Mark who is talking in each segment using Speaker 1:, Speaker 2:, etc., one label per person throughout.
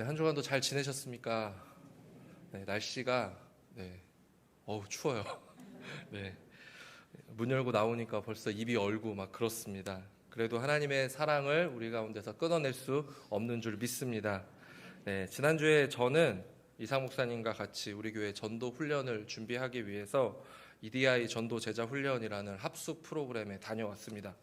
Speaker 1: 네, 한 주간도 잘 지내셨습니까? 네, 날씨가 추워요. 네, 문 열고 나오니까 벌써 입이 얼고 막 그렇습니다. 그래도 하나님의 사랑을 우리 가운데서 끊어낼 수 없는 줄 믿습니다. 네, 지난주에 저는 이상 목사님과 같이 우리 교회 전도 훈련을 준비하기 위해서 EDI 전도 제자 훈련이라는 합숙 프로그램에 다녀왔습니다.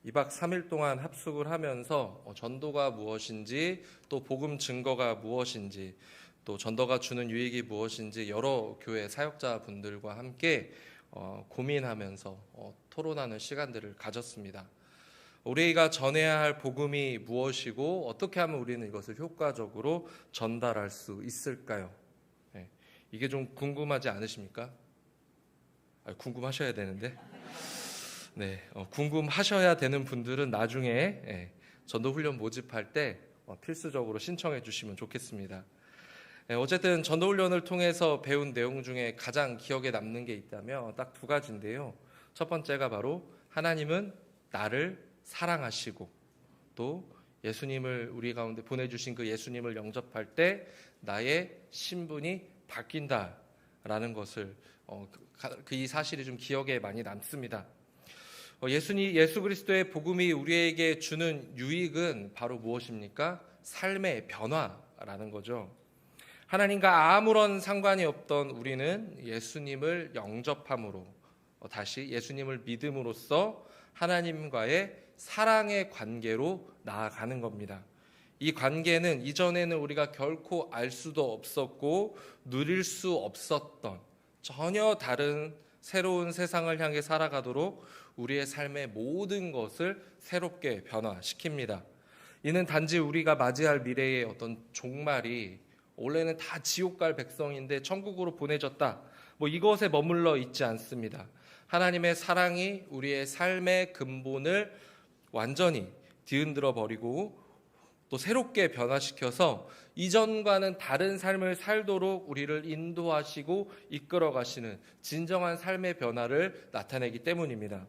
Speaker 1: 2박 3일 동안 합숙을 하면서 전도가 무엇인지, 또 복음 증거가 무엇인지, 또 전도가 주는 유익이 무엇인지 여러 교회 사역자분들과 함께 고민하면서 토론하는 시간들을 가졌습니다. 우리가 전해야 할 복음이 무엇이고 어떻게 하면 우리는 이것을 효과적으로 전달할 수 있을까요? 이게 좀 궁금하지 않으십니까? 궁금하셔야 되는데. 네, 궁금하셔야 되는 분들은 나중에 전도훈련 모집할 때 필수적으로 신청해 주시면 좋겠습니다. 어쨌든 전도훈련을 통해서 배운 내용 중에 가장 기억에 남는 게 있다면 딱 두 가지인데요. 첫 번째가 바로 하나님은 나를 사랑하시고, 또 예수님을 우리 가운데 보내주신 그 예수님을 영접할 때 나의 신분이 바뀐다라는 것을 이 사실이 좀 기억에 많이 남습니다. 예수 그리스도의 복음이 우리에게 주는 유익은 바로 무엇입니까? 삶의 변화라는 거죠. 하나님과 아무런 상관이 없던 우리는 예수님을 영접함으로, 다시 예수님을 믿음으로써 하나님과의 사랑의 관계로 나아가는 겁니다. 이 관계는 이전에는 우리가 결코 알 수도 없었고 누릴 수 없었던 전혀 다른 새로운 세상을 향해 살아가도록 우리의 삶의 모든 것을 새롭게 변화시킵니다. 이는 단지 우리가 맞이할 미래의 어떤 종말이 원래는 다 지옥 갈 백성인데 천국으로 보내졌다, 이것에 머물러 있지 않습니다. 하나님의 사랑이 우리의 삶의 근본을 완전히 뒤흔들어 버리고 또 새롭게 변화시켜서 이전과는 다른 삶을 살도록 우리를 인도하시고 이끌어 가시는 진정한 삶의 변화를 나타내기 때문입니다.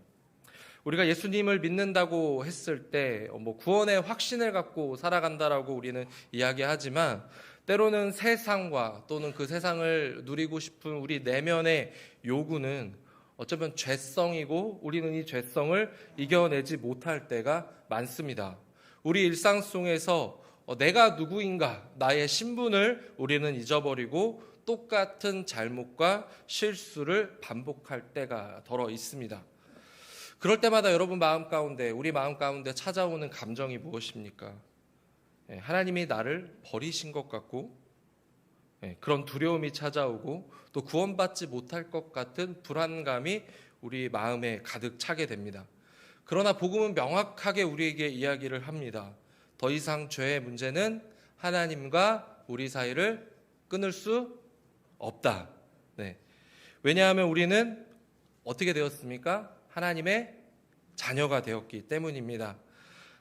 Speaker 1: 우리가 예수님을 믿는다고 했을 때 구원의 확신을 갖고 살아간다라고 우리는 이야기하지만, 때로는 세상과 또는 그 세상을 누리고 싶은 우리 내면의 요구는 어쩌면 죄성이고 우리는 이 죄성을 이겨내지 못할 때가 많습니다. 우리 일상 속에서 내가 누구인가, 나의 신분을 우리는 잊어버리고 똑같은 잘못과 실수를 반복할 때가 더러 있습니다. 그럴 때마다 여러분 우리 마음 가운데 찾아오는 감정이 무엇입니까? 하나님이 나를 버리신 것 같고, 그런 두려움이 찾아오고, 또 구원받지 못할 것 같은 불안감이 우리 마음에 가득 차게 됩니다. 그러나 복음은 명확하게 우리에게 이야기를 합니다. 더 이상 죄의 문제는 하나님과 우리 사이를 끊을 수 없다. 왜냐하면 우리는 어떻게 되었습니까? 하나님의 자녀가 되었기 때문입니다.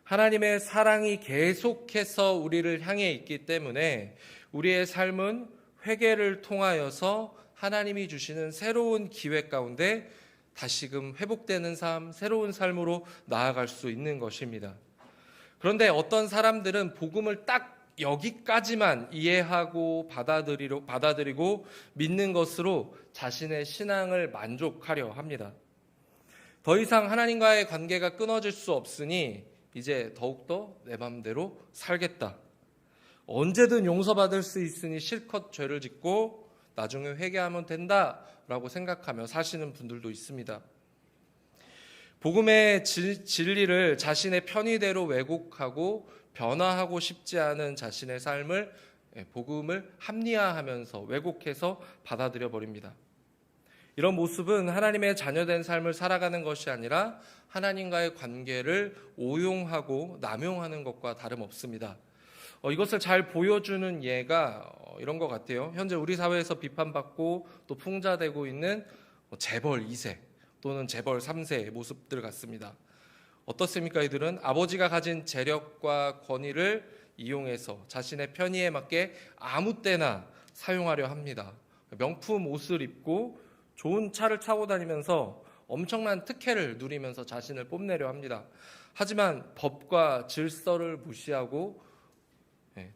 Speaker 1: 하나님의 사랑이 계속해서 우리를 향해 있기 때문에 우리의 삶은 회개를 통하여서 하나님이 주시는 새로운 기회 가운데 다시금 회복되는 삶, 새로운 삶으로 나아갈 수 있는 것입니다. 그런데 어떤 사람들은 복음을 딱 여기까지만 이해하고 받아들이고 믿는 것으로 자신의 신앙을 만족하려 합니다. 더 이상 하나님과의 관계가 끊어질 수 없으니 이제 더욱더 내 맘대로 살겠다. 언제든 용서받을 수 있으니 실컷 죄를 짓고 나중에 회개하면 된다라고 생각하며 사시는 분들도 있습니다. 복음의 진리를 자신의 편의대로 왜곡하고 변화하고 싶지 않은 자신의 삶을 복음을 합리화하면서 왜곡해서 받아들여 버립니다. 이런 모습은 하나님의 자녀된 삶을 살아가는 것이 아니라 하나님과의 관계를 오용하고 남용하는 것과 다름없습니다. 이것을 잘 보여주는 예가 이런 것 같아요. 현재 우리 사회에서 비판받고 또 풍자되고 있는 재벌 2세 또는 재벌 3세의 모습들 같습니다. 어떻습니까? 이들은 아버지가 가진 재력과 권위를 이용해서 자신의 편의에 맞게 아무 때나 사용하려 합니다. 명품 옷을 입고 좋은 차를 타고 다니면서 엄청난 특혜를 누리면서 자신을 뽐내려 합니다. 하지만 법과 질서를 무시하고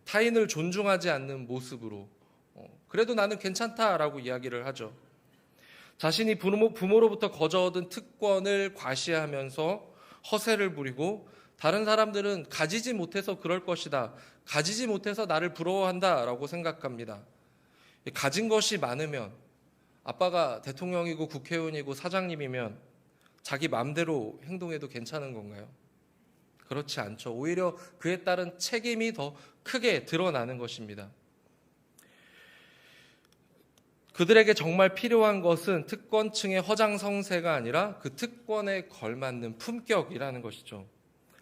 Speaker 1: 타인을 존중하지 않는 모습으로 그래도 나는 괜찮다라고 이야기를 하죠. 자신이 부모로부터 거저 얻은 특권을 과시하면서 허세를 부리고 다른 사람들은 가지지 못해서 그럴 것이다. 가지지 못해서 나를 부러워한다라고 생각합니다. 가진 것이 많으면 아빠가 대통령이고 국회의원이고 사장님이면 자기 마음대로 행동해도 괜찮은 건가요? 그렇지 않죠. 오히려 그에 따른 책임이 더 크게 드러나는 것입니다. 그들에게 정말 필요한 것은 특권층의 허장성세가 아니라 그 특권에 걸맞는 품격이라는 것이죠.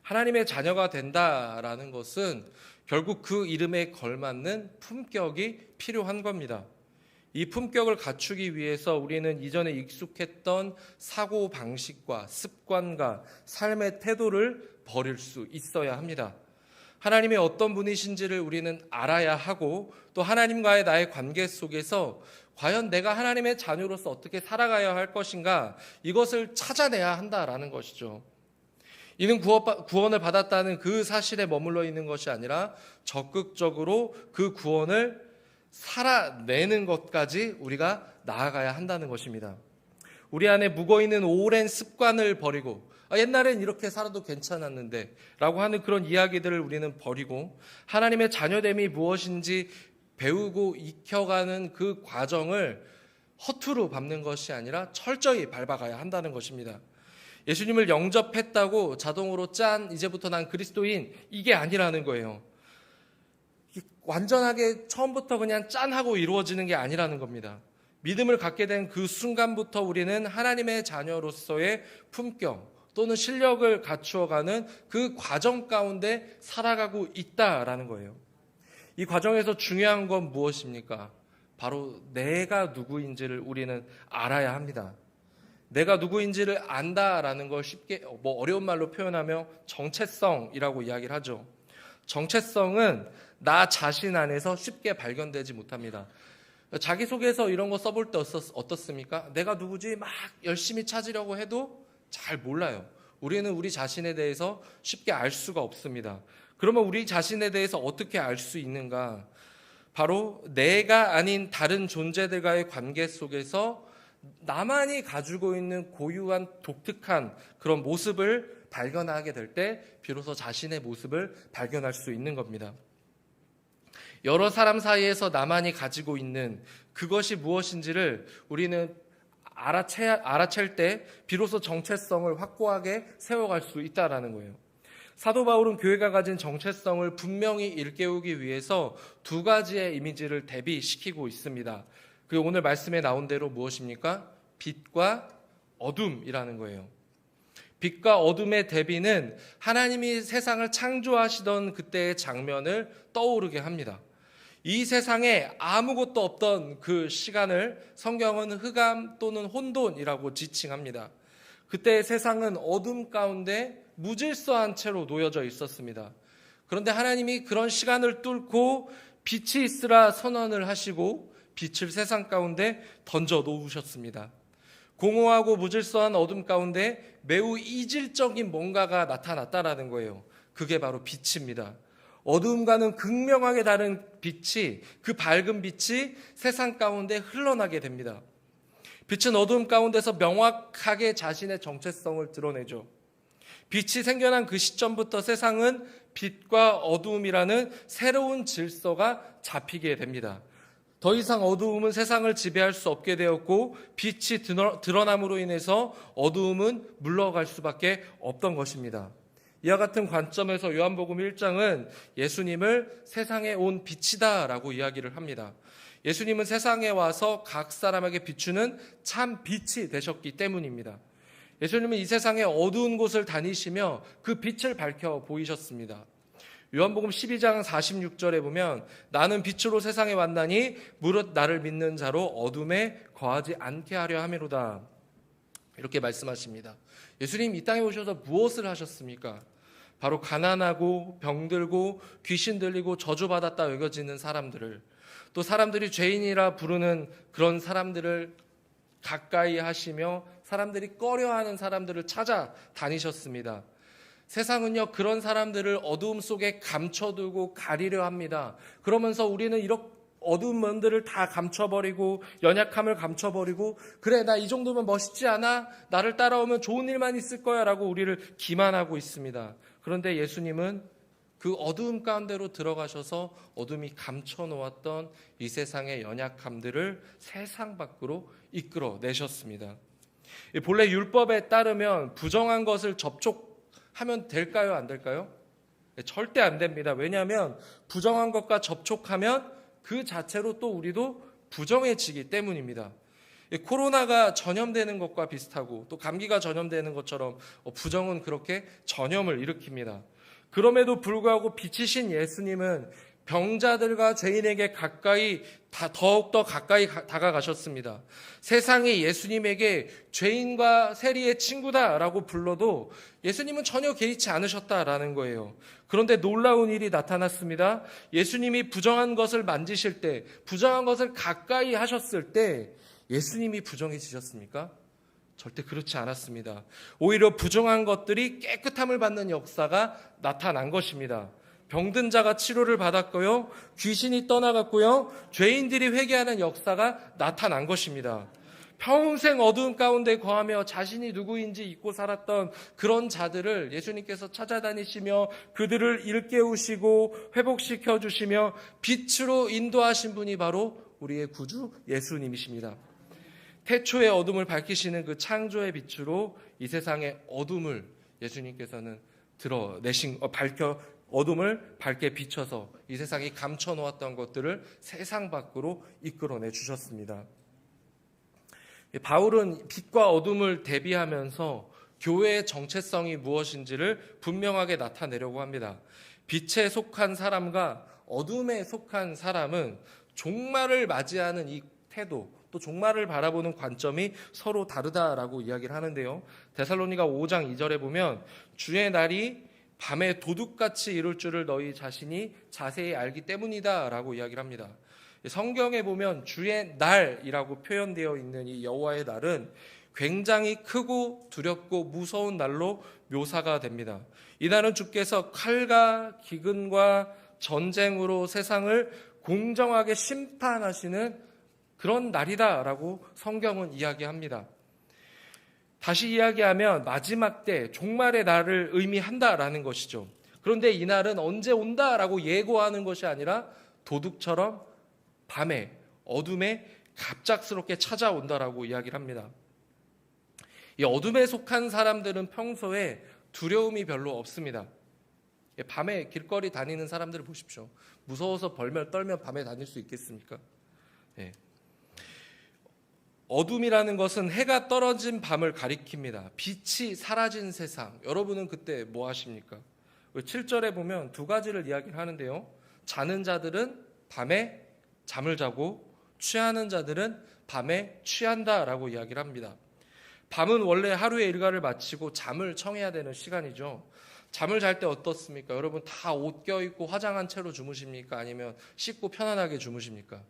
Speaker 1: 하나님의 자녀가 된다라는 것은 결국 그 이름에 걸맞는 품격이 필요한 겁니다. 이 품격을 갖추기 위해서 우리는 이전에 익숙했던 사고방식과 습관과 삶의 태도를 버릴 수 있어야 합니다. 하나님이 어떤 분이신지를 우리는 알아야 하고 또 하나님과의 나의 관계 속에서 과연 내가 하나님의 자녀로서 어떻게 살아가야 할 것인가 이것을 찾아내야 한다라는 것이죠. 이는 구원을 받았다는 그 사실에 머물러 있는 것이 아니라 적극적으로 그 구원을 살아내는 것까지 우리가 나아가야 한다는 것입니다. 우리 안에 묵어있는 오랜 습관을 버리고 옛날엔 이렇게 살아도 괜찮았는데 라고 하는 그런 이야기들을 우리는 버리고 하나님의 자녀됨이 무엇인지 배우고 익혀가는 그 과정을 허투루 밟는 것이 아니라 철저히 밟아가야 한다는 것입니다. 예수님을 영접했다고 자동으로 짠 이제부터 난 그리스도인 이게 아니라는 거예요. 완전하게 처음부터 그냥 짠하고 이루어지는 게 아니라는 겁니다. 믿음을 갖게 된 그 순간부터 우리는 하나님의 자녀로서의 품격 또는 실력을 갖추어가는 그 과정 가운데 살아가고 있다라는 거예요. 이 과정에서 중요한 건 무엇입니까? 바로 내가 누구인지를 우리는 알아야 합니다. 내가 누구인지를 안다라는 걸 쉽게 어려운 말로 표현하며 정체성이라고 이야기를 하죠. 정체성은 나 자신 안에서 쉽게 발견되지 못합니다. 자기소개서 이런 거 써볼 때 어떻습니까? 내가 누구지? 막 열심히 찾으려고 해도 잘 몰라요. 우리는 우리 자신에 대해서 쉽게 알 수가 없습니다. 그러면 우리 자신에 대해서 어떻게 알 수 있는가? 바로 내가 아닌 다른 존재들과의 관계 속에서 나만이 가지고 있는 고유한 독특한 그런 모습을 발견하게 될 때 비로소 자신의 모습을 발견할 수 있는 겁니다. 여러 사람 사이에서 나만이 가지고 있는 그것이 무엇인지를 우리는 알아챌 때 비로소 정체성을 확고하게 세워갈 수 있다는 거예요. 사도 바울은 교회가 가진 정체성을 분명히 일깨우기 위해서 두 가지의 이미지를 대비시키고 있습니다. 그 오늘 말씀에 나온 대로 무엇입니까? 빛과 어둠이라는 거예요. 빛과 어둠의 대비는 하나님이 세상을 창조하시던 그때의 장면을 떠오르게 합니다. 이 세상에 아무것도 없던 그 시간을 성경은 흑암 또는 혼돈이라고 지칭합니다. 그때 세상은 어둠 가운데 무질서한 채로 놓여져 있었습니다. 그런데 하나님이 그런 시간을 뚫고 빛이 있으라 선언을 하시고 빛을 세상 가운데 던져 놓으셨습니다. 공허하고 무질서한 어둠 가운데 매우 이질적인 뭔가가 나타났다라는 거예요. 그게 바로 빛입니다. 어둠과는 극명하게 다른 빛이, 그 밝은 빛이 세상 가운데 흘러나게 됩니다. 빛은 어둠 가운데서 명확하게 자신의 정체성을 드러내죠. 빛이 생겨난 그 시점부터 세상은 빛과 어두움이라는 새로운 질서가 잡히게 됩니다. 더 이상 어두움은 세상을 지배할 수 없게 되었고 빛이 드러남으로 인해서 어두움은 물러갈 수밖에 없던 것입니다. 이와 같은 관점에서 요한복음 1장은 예수님을 세상에 온 빛이다 라고 이야기를 합니다. 예수님은 세상에 와서 각 사람에게 비추는 참 빛이 되셨기 때문입니다. 예수님은 이 세상의 어두운 곳을 다니시며 그 빛을 밝혀 보이셨습니다. 요한복음 12장 46절에 보면 나는 빛으로 세상에 왔나니 무릇 나를 믿는 자로 어둠에 거하지 않게 하려 함이로다. 이렇게 말씀하십니다. 예수님 이 땅에 오셔서 무엇을 하셨습니까? 바로 가난하고 병들고 귀신 들리고 저주받았다 여겨지는 사람들을, 또 사람들이 죄인이라 부르는 그런 사람들을 가까이 하시며 사람들이 꺼려하는 사람들을 찾아 다니셨습니다. 세상은요, 그런 사람들을 어두움 속에 감춰두고 가리려 합니다. 그러면서 우리는 이렇게 어두운 면들을 다 감춰버리고, 연약함을 감춰버리고, 그래, 나 이 정도면 멋있지 않아? 나를 따라오면 좋은 일만 있을 거야 라고 우리를 기만하고 있습니다. 그런데 예수님은 그 어두움 가운데로 들어가셔서 어둠이 감춰놓았던 이 세상의 연약함들을 세상 밖으로 이끌어내셨습니다. 본래 율법에 따르면 부정한 것을 접촉하면 될까요? 안 될까요? 절대 안 됩니다. 왜냐하면 부정한 것과 접촉하면 그 자체로 또 우리도 부정해지기 때문입니다. 코로나가 전염되는 것과 비슷하고 또 감기가 전염되는 것처럼 부정은 그렇게 전염을 일으킵니다. 그럼에도 불구하고 빛이신 예수님은 병자들과 죄인에게 더욱더 가까이 다가가셨습니다. 세상이 예수님에게 죄인과 세리의 친구다라고 불러도 예수님은 전혀 개의치 않으셨다라는 거예요. 그런데 놀라운 일이 나타났습니다. 예수님이 부정한 것을 만지실 때, 부정한 것을 가까이 하셨을 때 예수님이 부정해지셨습니까? 절대 그렇지 않았습니다. 오히려 부정한 것들이 깨끗함을 받는 역사가 나타난 것입니다. 병든 자가 치료를 받았고요. 귀신이 떠나갔고요. 죄인들이 회개하는 역사가 나타난 것입니다. 평생 어두움 가운데 거하며 자신이 누구인지 잊고 살았던 그런 자들을 예수님께서 찾아다니시며 그들을 일깨우시고 회복시켜 주시며 빛으로 인도하신 분이 바로 우리의 구주 예수님이십니다. 태초의 어둠을 밝히시는 그 창조의 빛으로 이 세상의 어둠을 예수님께서는 어둠을 밝게 비춰서 이 세상이 감춰놓았던 것들을 세상 밖으로 이끌어내 주셨습니다. 바울은 빛과 어둠을 대비하면서 교회의 정체성이 무엇인지를 분명하게 나타내려고 합니다. 빛에 속한 사람과 어둠에 속한 사람은 종말을 맞이하는 이 태도, 또 종말을 바라보는 관점이 서로 다르다라고 이야기를 하는데요. 데살로니가 5장 2절에 보면 주의 날이 밤에 도둑같이 이룰 줄을 너희 자신이 자세히 알기 때문이다 라고 이야기를 합니다. 성경에 보면 주의 날이라고 표현되어 있는 이 여호와의 날은 굉장히 크고 두렵고 무서운 날로 묘사가 됩니다. 이 날은 주께서 칼과 기근과 전쟁으로 세상을 공정하게 심판하시는 그런 날이다라고 성경은 이야기합니다. 다시 이야기하면 마지막 때 종말의 날을 의미한다라는 것이죠. 그런데 이 날은 언제 온다라고 예고하는 것이 아니라 도둑처럼 밤에 어둠에 갑작스럽게 찾아온다라고 이야기를 합니다. 이 어둠에 속한 사람들은 평소에 두려움이 별로 없습니다. 밤에 길거리 다니는 사람들을 보십시오. 무서워서 벌며 떨며 밤에 다닐 수 있겠습니까? 네. 어둠이라는 것은 해가 떨어진 밤을 가리킵니다. 빛이 사라진 세상. 여러분은 그때 뭐 하십니까? 7절에 보면 두 가지를 이야기를 하는데요. 자는 자들은 밤에 잠을 자고 취하는 자들은 밤에 취한다라고 이야기를 합니다. 밤은 원래 하루의 일과를 마치고 잠을 청해야 되는 시간이죠. 잠을 잘 때 어떻습니까? 여러분 다 옷 껴입고 화장한 채로 주무십니까? 아니면 씻고 편안하게 주무십니까?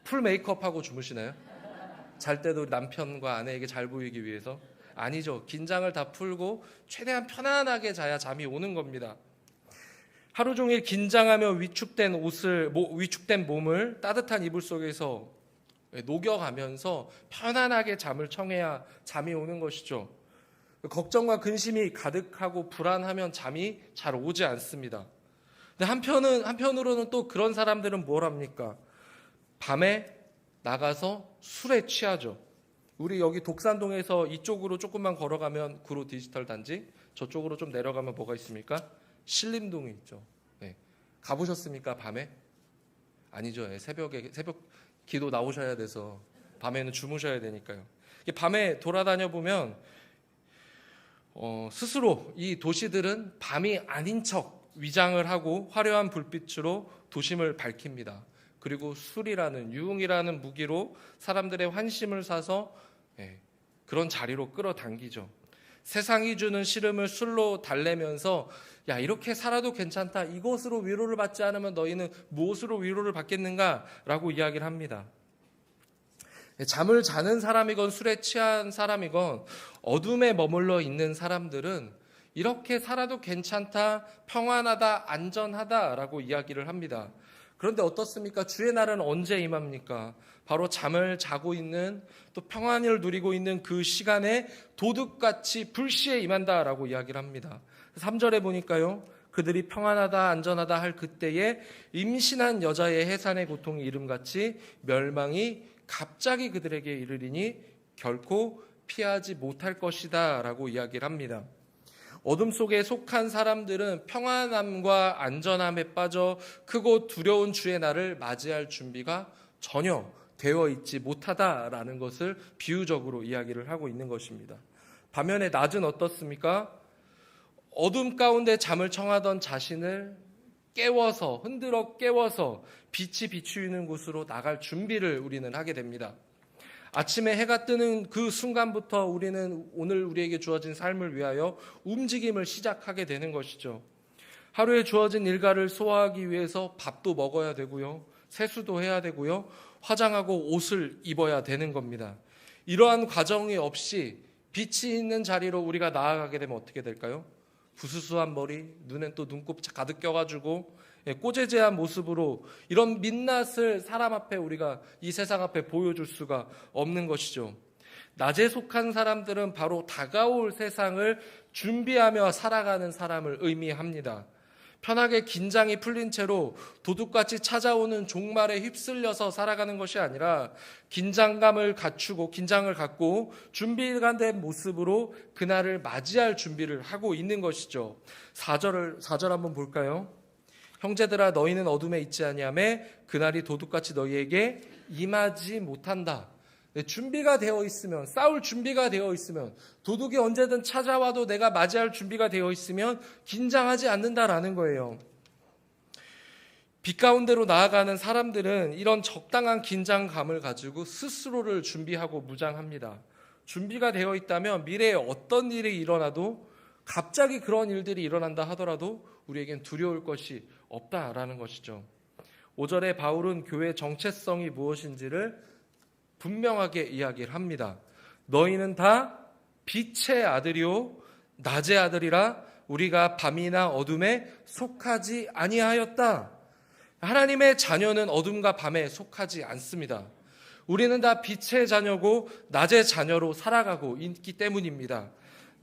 Speaker 1: 풀 메이크업하고 주무시나요? 잘 때도 남편과 아내에게 잘 보이기 위해서? 아니죠. 긴장을 다 풀고 최대한 편안하게 자야 잠이 오는 겁니다. 하루 종일 긴장하며 위축된 몸을 따뜻한 이불 속에서 녹여가면서 편안하게 잠을 청해야 잠이 오는 것이죠. 걱정과 근심이 가득하고 불안하면 잠이 잘 오지 않습니다. 근데 한편으로는 또 그런 사람들은 뭘 합니까? 밤에 나가서 술에 취하죠. 우리 여기 독산동에서 이쪽으로 조금만 걸어가면 구로 디지털 단지, 저쪽으로 좀 내려가면 뭐가 있습니까? 신림동이 있죠. 네. 가보셨습니까? 밤에? 아니죠. 새벽 기도 나오셔야 돼서 밤에는 주무셔야 되니까요. 밤에 돌아다녀 보면 스스로 이 도시들은 밤이 아닌 척 위장을 하고 화려한 불빛으로 도심을 밝힙니다. 그리고 술이라는 유흥이라는 무기로 사람들의 환심을 사서 그런 자리로 끌어당기죠. 세상이 주는 시름을 술로 달래면서 야 이렇게 살아도 괜찮다. 이것으로 위로를 받지 않으면 너희는 무엇으로 위로를 받겠는가? 라고 이야기를 합니다. 잠을 자는 사람이건 술에 취한 사람이건 어둠에 머물러 있는 사람들은 이렇게 살아도 괜찮다, 평안하다, 안전하다라고 이야기를 합니다. 그런데 어떻습니까? 주의 날은 언제 임합니까? 바로 잠을 자고 있는, 또 평안을 누리고 있는 그 시간에 도둑같이 불시에 임한다라고 이야기를 합니다. 3절에 보니까요, 그들이 평안하다 안전하다 할 그때에 임신한 여자의 해산의 고통이 이름같이 멸망이 갑자기 그들에게 이르리니 결코 피하지 못할 것이다 라고 이야기를 합니다. 어둠 속에 속한 사람들은 평안함과 안전함에 빠져 크고 두려운 주의 날을 맞이할 준비가 전혀 되어 있지 못하다라는 것을 비유적으로 이야기를 하고 있는 것입니다. 반면에 낮은 어떻습니까? 어둠 가운데 잠을 청하던 자신을 깨워서, 흔들어 깨워서 빛이 비추이는 곳으로 나갈 준비를 우리는 하게 됩니다. 아침에 해가 뜨는 그 순간부터 우리는 오늘 우리에게 주어진 삶을 위하여 움직임을 시작하게 되는 것이죠. 하루에 주어진 일과를 소화하기 위해서 밥도 먹어야 되고요, 세수도 해야 되고요, 화장하고 옷을 입어야 되는 겁니다. 이러한 과정이 없이 빛이 있는 자리로 우리가 나아가게 되면 어떻게 될까요? 부스스한 머리, 눈엔 또 눈곱 가득 껴가지고 꼬재재한 모습으로 이런 민낯을 사람 앞에, 우리가 이 세상 앞에 보여줄 수가 없는 것이죠. 낮에 속한 사람들은 바로 다가올 세상을 준비하며 살아가는 사람을 의미합니다. 편하게 긴장이 풀린 채로 도둑같이 찾아오는 종말에 휩쓸려서 살아가는 것이 아니라 긴장을 갖고 준비가 된 모습으로 그날을 맞이할 준비를 하고 있는 것이죠. 4절 한번 볼까요? 형제들아, 너희는 어둠에 있지 아니하며 그날이 도둑같이 너희에게 임하지 못한다. 준비가 되어 있으면, 싸울 준비가 되어 있으면, 도둑이 언제든 찾아와도 내가 맞이할 준비가 되어 있으면 긴장하지 않는다라는 거예요. 빛 가운데로 나아가는 사람들은 이런 적당한 긴장감을 가지고 스스로를 준비하고 무장합니다. 준비가 되어 있다면 미래에 어떤 일이 일어나도, 갑자기 그런 일들이 일어난다 하더라도 우리에겐 두려울 것이 없다라는 것이죠. 5절에 바울은 교회의 정체성이 무엇인지를 분명하게 이야기를 합니다. 너희는 다 빛의 아들이요 낮의 아들이라 우리가 밤이나 어둠에 속하지 아니하였다. 하나님의 자녀는 어둠과 밤에 속하지 않습니다. 우리는 다 빛의 자녀고 낮의 자녀로 살아가고 있기 때문입니다.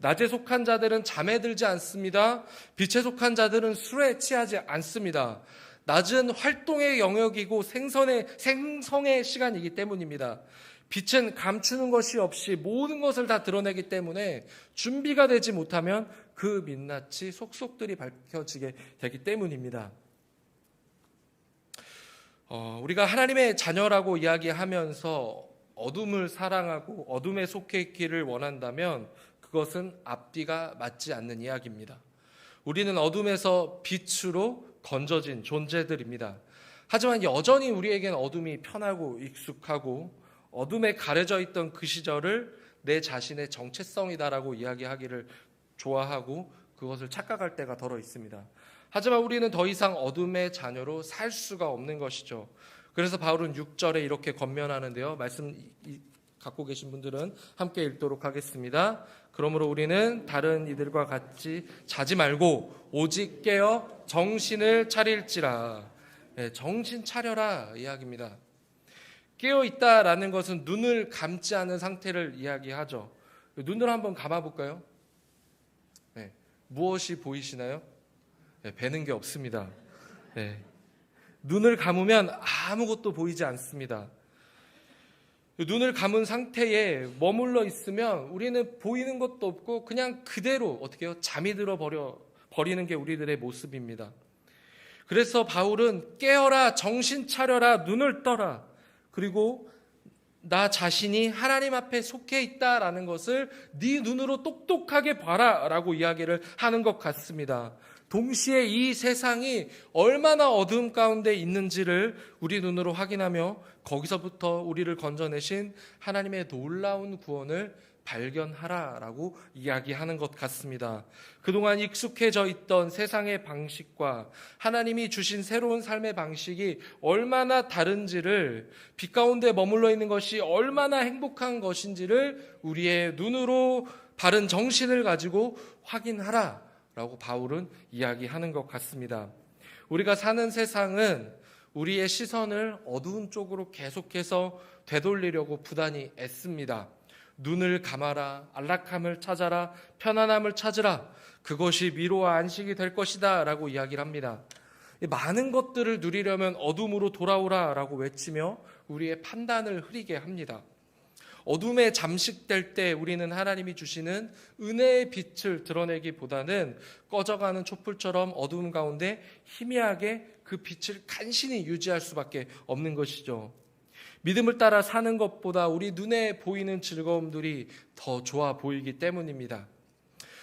Speaker 1: 낮에 속한 자들은 잠에 들지 않습니다. 빛에 속한 자들은 술에 취하지 않습니다. 낮은 활동의 영역이고 생성의 시간이기 때문입니다. 빛은 감추는 것이 없이 모든 것을 다 드러내기 때문에 준비가 되지 못하면 그 민낯이 속속들이 밝혀지게 되기 때문입니다. 우리가 하나님의 자녀라고 이야기하면서 어둠을 사랑하고 어둠에 속해 있기를 원한다면 그것은 앞뒤가 맞지 않는 이야기입니다. 우리는 어둠에서 빛으로 건져진 존재들입니다. 하지만 여전히 우리에겐 어둠이 편하고 익숙하고 어둠에 가려져 있던 그 시절을 내 자신의 정체성이다라고 이야기하기를 좋아하고 그것을 착각할 때가 더러 있습니다. 하지만 우리는 더 이상 어둠의 자녀로 살 수가 없는 것이죠. 그래서 바울은 6절에 이렇게 권면하는데요. 말씀 갖고 계신 분들은 함께 읽도록 하겠습니다. 그러므로 우리는 다른 이들과 같이 자지 말고 오직 깨어 정신을 차릴지라. 정신 차려라 이야기입니다. 깨어 있다라는 것은 눈을 감지 않은 상태를 이야기하죠. 눈을 한번 감아볼까요? 무엇이 보이시나요? 뵈는 게 없습니다. 눈을 감으면 아무것도 보이지 않습니다. 눈을 감은 상태에 머물러 있으면 우리는 보이는 것도 없고 그냥 그대로 어떻게 해요? 잠이 들어 버리는 게 우리들의 모습입니다. 그래서 바울은 깨어라, 정신 차려라, 눈을 떠라. 그리고 나 자신이 하나님 앞에 속해 있다라는 것을 네 눈으로 똑똑하게 봐라라고 이야기를 하는 것 같습니다. 동시에 이 세상이 얼마나 어두움 가운데 있는지를 우리 눈으로 확인하며 거기서부터 우리를 건져내신 하나님의 놀라운 구원을 발견하라라고 이야기하는 것 같습니다. 그동안 익숙해져 있던 세상의 방식과 하나님이 주신 새로운 삶의 방식이 얼마나 다른지를, 빛 가운데 머물러 있는 것이 얼마나 행복한 것인지를 우리의 눈으로 바른 정신을 가지고 확인하라 라고 바울은 이야기하는 것 같습니다. 우리가 사는 세상은 우리의 시선을 어두운 쪽으로 계속해서 되돌리려고 부단히 애씁니다. 눈을 감아라, 안락함을 찾아라, 편안함을 찾으라, 그것이 위로와 안식이 될 것이다 라고 이야기를 합니다. 많은 것들을 누리려면 어둠으로 돌아오라 라고 외치며 우리의 판단을 흐리게 합니다. 어둠에 잠식될 때 우리는 하나님이 주시는 은혜의 빛을 드러내기보다는 꺼져가는 촛불처럼 어둠 가운데 희미하게 그 빛을 간신히 유지할 수밖에 없는 것이죠. 믿음을 따라 사는 것보다 우리 눈에 보이는 즐거움들이 더 좋아 보이기 때문입니다.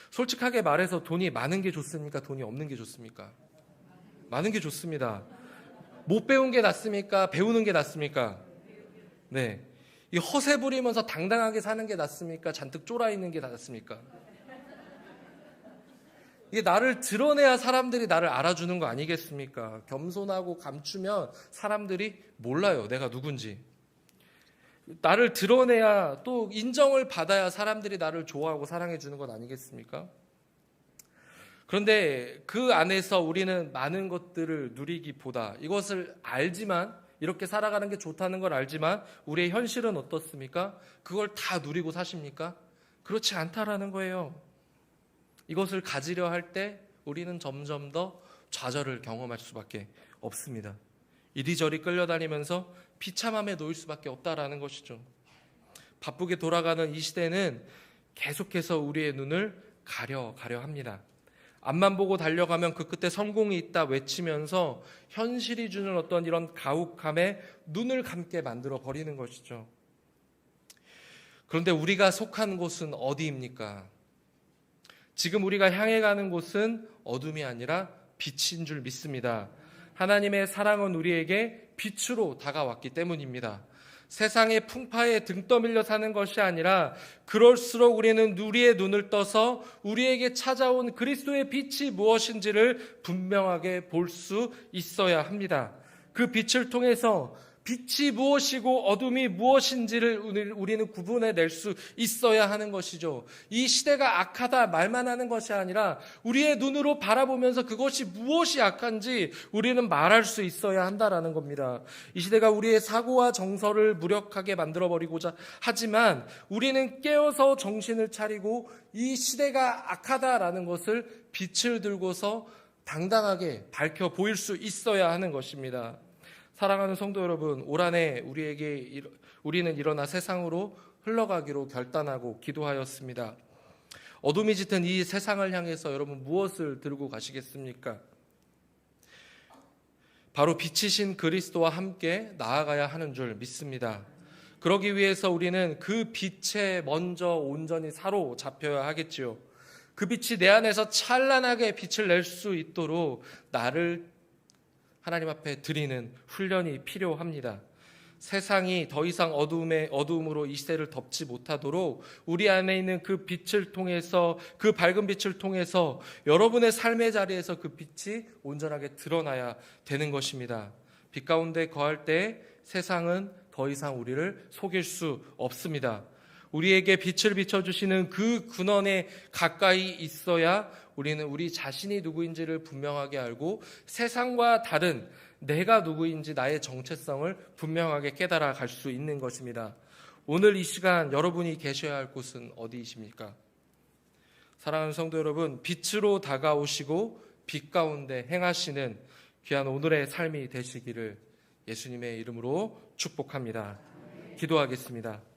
Speaker 1: 솔직하게 말해서 돈이 많은 게 좋습니까? 돈이 없는 게 좋습니까? 많은 게 좋습니다. 못 배운 게 낫습니까? 배우는 게 낫습니까? 네. 이 허세 부리면서 당당하게 사는 게 낫습니까? 잔뜩 쫄아 있는 게 낫습니까? 이게 나를 드러내야 사람들이 나를 알아주는 거 아니겠습니까? 겸손하고 감추면 사람들이 몰라요, 내가 누군지. 나를 드러내야 또 인정을 받아야 사람들이 나를 좋아하고 사랑해 주는 것 아니겠습니까? 그런데 그 안에서 우리는 많은 것들을 누리기보다 이것을 알지만, 이렇게 살아가는 게 좋다는 걸 알지만 우리의 현실은 어떻습니까? 그걸 다 누리고 사십니까? 그렇지 않다라는 거예요. 이것을 가지려 할 때 우리는 점점 더 좌절을 경험할 수밖에 없습니다. 이리저리 끌려다니면서 비참함에 놓일 수밖에 없다라는 것이죠. 바쁘게 돌아가는 이 시대는 계속해서 우리의 눈을 가려 합니다. 앞만 보고 달려가면 그 끝에 성공이 있다 외치면서 현실이 주는 어떤 이런 가혹함에 눈을 감게 만들어 버리는 것이죠. 그런데 우리가 속한 곳은 어디입니까? 지금 우리가 향해 가는 곳은 어둠이 아니라 빛인 줄 믿습니다. 하나님의 사랑은 우리에게 빛으로 다가왔기 때문입니다. 세상의 풍파에 등 떠밀려 사는 것이 아니라 그럴수록 우리는 우리의 눈을 떠서 우리에게 찾아온 그리스도의 빛이 무엇인지를 분명하게 볼 수 있어야 합니다. 그 빛을 통해서 빛이 무엇이고 어둠이 무엇인지를 우리는 구분해낼 수 있어야 하는 것이죠. 이 시대가 악하다 말만 하는 것이 아니라 우리의 눈으로 바라보면서 그것이 무엇이 악한지 우리는 말할 수 있어야 한다라는 겁니다. 이 시대가 우리의 사고와 정서를 무력하게 만들어버리고자 하지만 우리는 깨어서 정신을 차리고 이 시대가 악하다라는 것을 빛을 들고서 당당하게 밝혀 보일 수 있어야 하는 것입니다. 사랑하는 성도 여러분, 올 한 해 우리는 일어나 세상으로 흘러가기로 결단하고 기도하였습니다. 어둠이 짙은 이 세상을 향해서 여러분 무엇을 들고 가시겠습니까? 바로 빛이신 그리스도와 함께 나아가야 하는 줄 믿습니다. 그러기 위해서 우리는 그 빛에 먼저 온전히 사로잡혀야 하겠지요. 그 빛이 내 안에서 찬란하게 빛을 낼 수 있도록 나를 하나님 앞에 드리는 훈련이 필요합니다. 세상이 더 이상 어두움으로 이 시대를 덮지 못하도록 우리 안에 있는 그 빛을 통해서, 그 밝은 빛을 통해서 여러분의 삶의 자리에서 그 빛이 온전하게 드러나야 되는 것입니다. 빛 가운데 거할 때 세상은 더 이상 우리를 속일 수 없습니다. 우리에게 빛을 비춰주시는 그 근원에 가까이 있어야 우리는 우리 자신이 누구인지를 분명하게 알고 세상과 다른 내가 누구인지 나의 정체성을 분명하게 깨달아 갈 수 있는 것입니다. 오늘 이 시간 여러분이 계셔야 할 곳은 어디이십니까? 사랑하는 성도 여러분, 빛으로 다가오시고 빛 가운데 행하시는 귀한 오늘의 삶이 되시기를 예수님의 이름으로 축복합니다. 기도하겠습니다.